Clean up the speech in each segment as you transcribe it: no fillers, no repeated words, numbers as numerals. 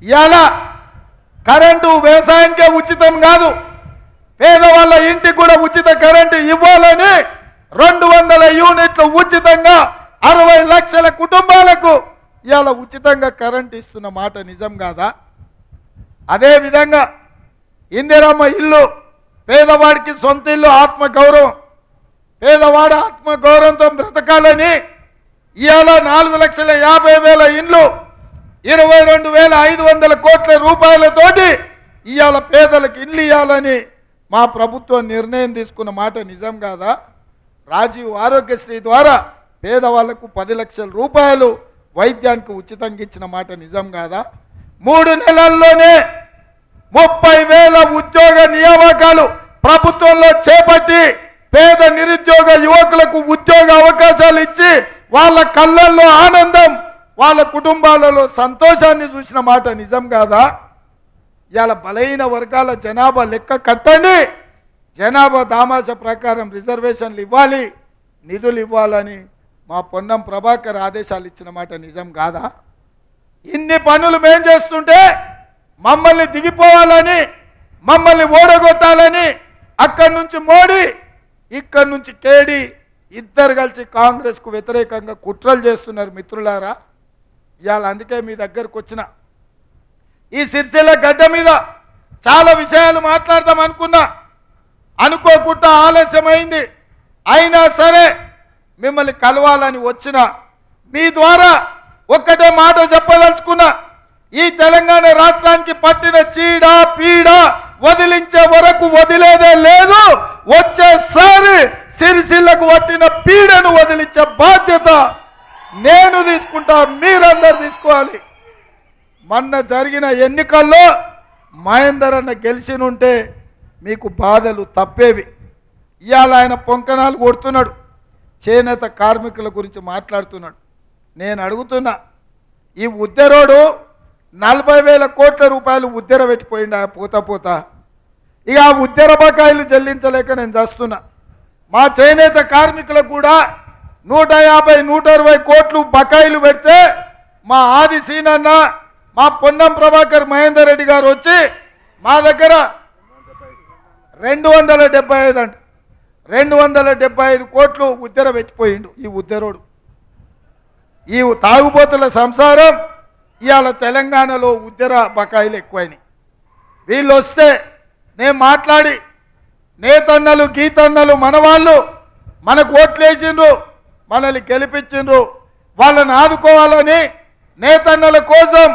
ఇవాళ కరెంటు వ్యవసాయానికే ఉచితం కాదు, పేదవాళ్ళ ఇంటికి కూడా ఉచిత కరెంటు ఇవ్వాలని 200 యూనిట్లు ఉచితంగా 60 లక్షల కుటుంబాలకు ఇవాళ ఉచితంగా కరెంటు ఇస్తున్న మాట నిజం కాదా? అదేవిధంగా ఇందిరమ్మ ఇల్లు, పేదవాడికి సొంత ఇల్లు, ఆత్మగౌరవం, పేదవాడు ఆత్మగౌరవంతో బ్రతకాలని ఇవాళ 4,50,000 ఇండ్లు 22,500 కోట్ల రూపాయలతోటి ఇవాళ పేదలకు ఇల్లు ఇవ్వాలని మా ప్రభుత్వం నిర్ణయం తీసుకున్న మాట నిజం కాదా? రాజీవ్ ఆరోగ్యశ్రీ ద్వారా పేదవాళ్లకు 10 లక్షల రూపాయలు వైద్యానికి ఉచితంగా ఇచ్చిన మాట నిజం కాదా? 3 నెలల్లోనే 30,000 ఉద్యోగ నియామకాలు ప్రభుత్వంలో చేపట్టి పేద నిరుద్యోగ యువకులకు ఉద్యోగ అవకాశాలు ఇచ్చి వాళ్ళ కళ్ళల్లో ఆనందం, వాళ్ళ కుటుంబాలలో సంతోషాన్ని చూసిన మాట నిజం కాదా? ఇవాళ బలహీన వర్గాల జనాభా లెక్క కట్టండి, జనాభా దామాష ప్రకారం రిజర్వేషన్లు ఇవ్వాలి, నిధులు ఇవ్వాలని మా పొన్నం ప్రభాకర్ ఆదేశాలు ఇచ్చిన మాట నిజం కాదా? ఇన్ని పనులు మేం చేస్తుంటే మమ్మల్ని దిగిపోవాలని, మమ్మల్ని ఓడగొట్టాలని అక్కడి నుంచి మోడీ, ఇక్కడి నుంచి కేడీ ఇద్దరు కలిసి కాంగ్రెస్కు వ్యతిరేకంగా కుట్రలు చేస్తున్నారు మిత్రులారా. ఇవాళ అందుకే మీ దగ్గరకు వచ్చిన ఈ సిరిసిల్ల గడ్డ మీద చాలా విషయాలు మాట్లాడదాం అనుకున్నా, అనుకోకుండా ఆలస్యమైంది. అయినా సరే మిమ్మల్ని కలవాలని వచ్చిన మీ ద్వారా ఒక్కటే మాట చెప్పదలుచుకున్నా, ఈ తెలంగాణ రాష్ట్రానికి పట్టిన చీడ పీడ వదిలించే వరకు వదిలేదే లేదు. వచ్చేసారి సిరిసిల్లకు పట్టిన పీడను వదిలించే బాధ్యత నేను తీసుకుంటా, మీరందరూ తీసుకోవాలి. మొన్న జరిగిన ఎన్నికల్లో మహేందర్ అన్న గెలిచినుంటే మీకు బాధలు తప్పేవి. ఇవాళ ఆయన పొంకనాలు కొడుతున్నాడు, చేనేత కార్మికుల గురించి మాట్లాడుతున్నాడు. నేను అడుగుతున్నా, ఈ ఉద్దెరోడు 40,000 కోట్ల రూపాయలు ఉద్దెర పెట్టిపోయింది పోతా పోతా. ఇక ఆ ఉద్దెర బకాయిలు చెల్లించలేక నేను చేస్తున్నా. మా చేనేత కార్మికులకు కూడా 150-160 కోట్లు బకాయిలు పెడితే మా ఆది సీనన్న, మా పొన్నం ప్రభాకర్ మహేందర్ రెడ్డి గారు వచ్చి మా దగ్గర 275 అంట 275 కోట్లు ఉద్దెర పెట్టిపోయిండు. ఈ ఉద్దెరోడు, ఈ తాగుబోతుల సంసారం ఇవాళ తెలంగాణలో ఉద్దెర బకాయిలు ఎక్కువైనాయి. వీళ్ళు వస్తే నేను మాట్లాడి, నేతన్నలు గీతన్నలు మనవాళ్ళు మనకు ఓట్లేసిండ్రు, మనల్ని గెలిపించిండ్రు, వాళ్ళని ఆదుకోవాలని నేతన్నల కోసం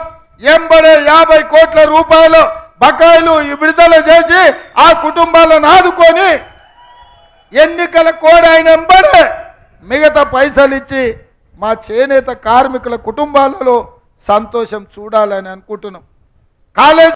50 కోట్ల రూపాయలు బకాయిలు విడుదల చేసి ఆ కుటుంబాలను ఆదుకొని ఎన్నికల కోడ్ అయిన వెంబడే మిగతా పైసలు ఇచ్చి మా చేనేత కార్మికుల కుటుంబాలలో సంతోషం చూడాలని అనుకుంటున్నాం. కాలేజ్